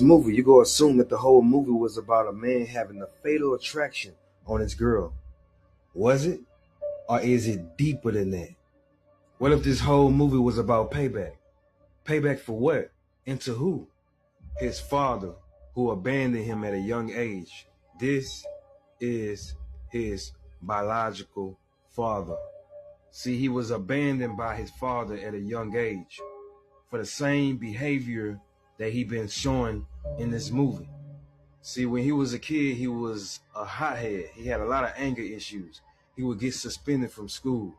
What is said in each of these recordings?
movie, you go assume that the whole movie was about a man having a fatal attraction on his girl. Was it? Or is it deeper than that? What if this whole movie was about payback? Payback for what? And to who? His father, who abandoned him at a young age. This is his biological father. See, he was abandoned by his father at a young age for the same behavior that he been showing in this movie. See, when he was a kid, he was a hothead. He had a lot of anger issues. He would get suspended from school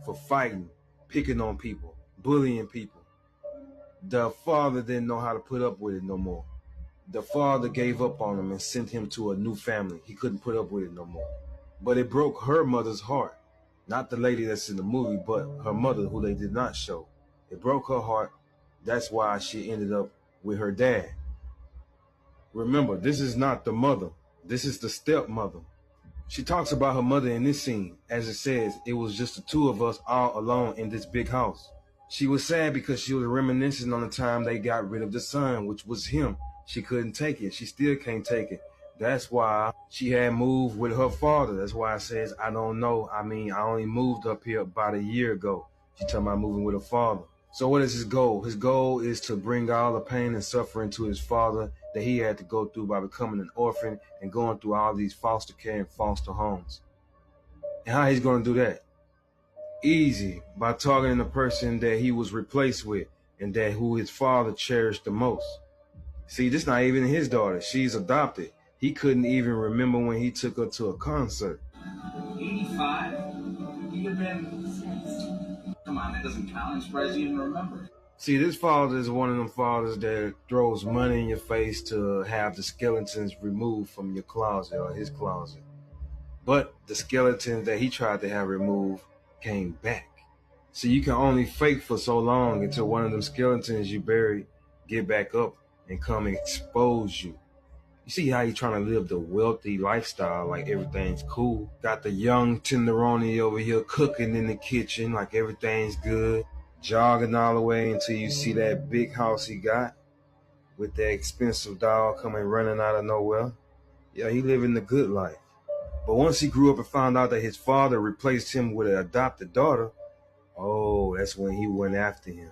for fighting, picking on people, bullying people. The father didn't know how to put up with it no more. The father gave up on him and sent him to a new family. He couldn't put up with it no more. But it broke her mother's heart. Not the lady that's in the movie, but her mother, who they did not show. It broke her heart. That's why she ended up with her dad. Remember, this is not the mother. This is the stepmother. She talks about her mother in this scene. As it says, it was just the two of us all alone in this big house. She was sad because she was reminiscing on the time they got rid of the son, which was him. She couldn't take it. She still can't take it. That's why she had moved with her father. That's why it says, I don't know. I only moved up here about a year ago. She talking about moving with her father. So what is his goal? His goal is to bring all the pain and suffering to his father that he had to go through by becoming an orphan and going through all these foster care and foster homes. And how he's going to do that? Easy, by targeting the person that he was replaced with and that who his father cherished the most. See, this not even his daughter. She's adopted. He couldn't even remember when he took her to a concert. 85? You'd have been... Come on, that doesn't count. I'm surprised you even remember. See, this father is one of them fathers that throws money in your face to have the skeletons removed from your closet or his closet. But the skeletons that he tried to have removed came back. So you can only fake for so long until one of them skeletons you buried get back up and come and expose you. You see how he trying to live the wealthy lifestyle like everything's cool. Got the young tenderoni over here cooking in the kitchen like everything's good. Jogging all the way until you see that big house he got with that expensive dog coming running out of nowhere. Yeah, he living the good life. But once he grew up and found out that his father replaced him with an adopted daughter, oh, that's when he went after him.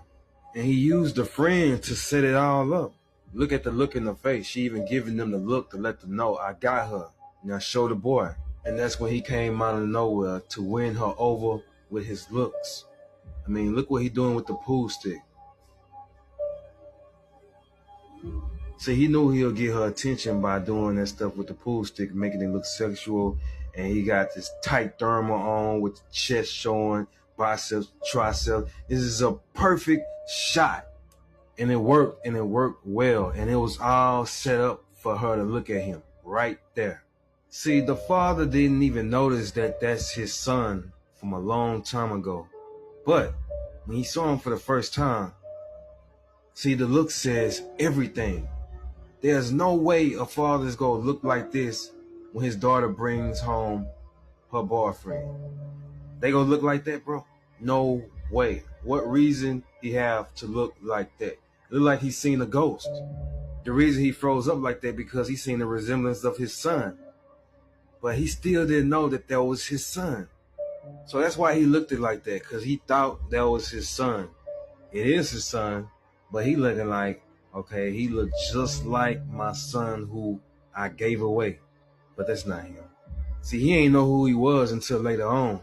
And he used a friend to set it all up. Look at the look in her face. She even giving them the look to let them know, I got her. Now show the boy. And that's when he came out of nowhere to win her over with his looks. Look what he doing with the pool stick. See, he knew he'll get her attention by doing that stuff with the pool stick, making it look sexual. And he got this tight thermal on with the chest showing, biceps, triceps. This is a perfect shot. And it worked well. And it was all set up for her to look at him right there. See, the father didn't even notice that that's his son from a long time ago. But when he saw him for the first time, see, the look says everything. There's no way a father's gonna look like this when his daughter brings home her boyfriend. They gonna look like that, bro? No way. What reason he have to look like that? Look like he's seen a ghost. The reason he froze up like that because he seen the resemblance of his son. But he still didn't know that that was his son. So that's why he looked it like that, because he thought that was his son. It is his son, but he looking like, okay, he looked just like my son who I gave away. But that's not him. See, he ain't know who he was until later on.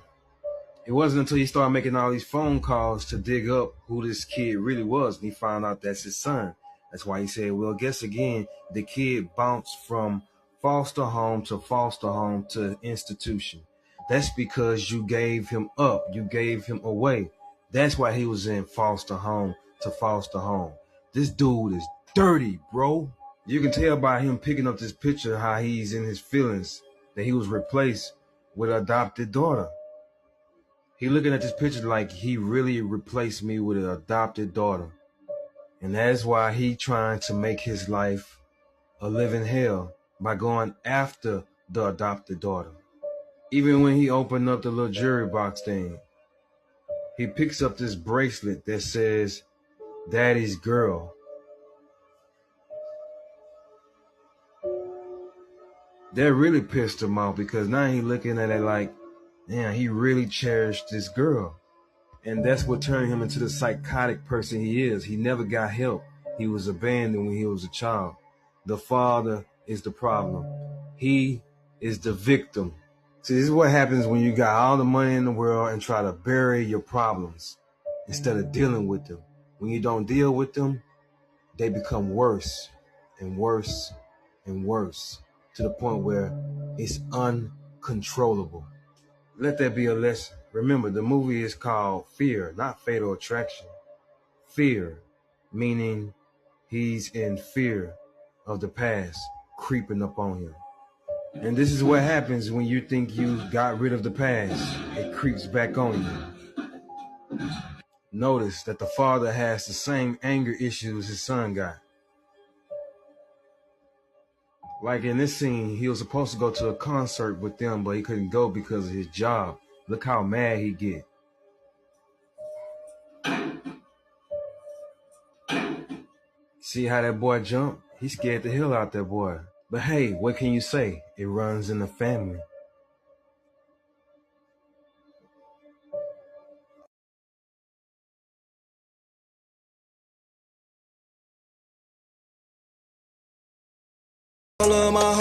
It wasn't until he started making all these phone calls to dig up who this kid really was, and he found out that's his son. That's why he said, well, guess again, the kid bounced from foster home to institution. That's because you gave him up. You gave him away. That's why he was in foster home to foster home. This dude is dirty, bro. You can tell by him picking up this picture how he's in his feelings, that he was replaced with an adopted daughter. He looking at this picture like he really replaced me with an adopted daughter. And that's why he trying to make his life a living hell by going after the adopted daughter. Even when he opened up the little jewelry box thing, he picks up this bracelet that says, Daddy's girl. That really pissed him off because now he looking at it like, damn, he really cherished this girl. And that's what turned him into the psychotic person he is. He never got help. He was abandoned when he was a child. The father is the problem. He is the victim. See, this is what happens when you got all the money in the world and try to bury your problems instead of dealing with them. When you don't deal with them, they become worse and worse and worse to the point where it's uncontrollable. Let that be a lesson. Remember, the movie is called Fear, not Fatal Attraction. Fear, meaning he's in fear of the past creeping up on him. And this is what happens when you think you got rid of the past. It creeps back on you. Notice that the father has the same anger issues his son got. Like in this scene, he was supposed to go to a concert with them, but he couldn't go because of his job. Look how mad he get. See how that boy jumped? He scared the hell out that boy. But hey, what can you say? It runs in the family. All of my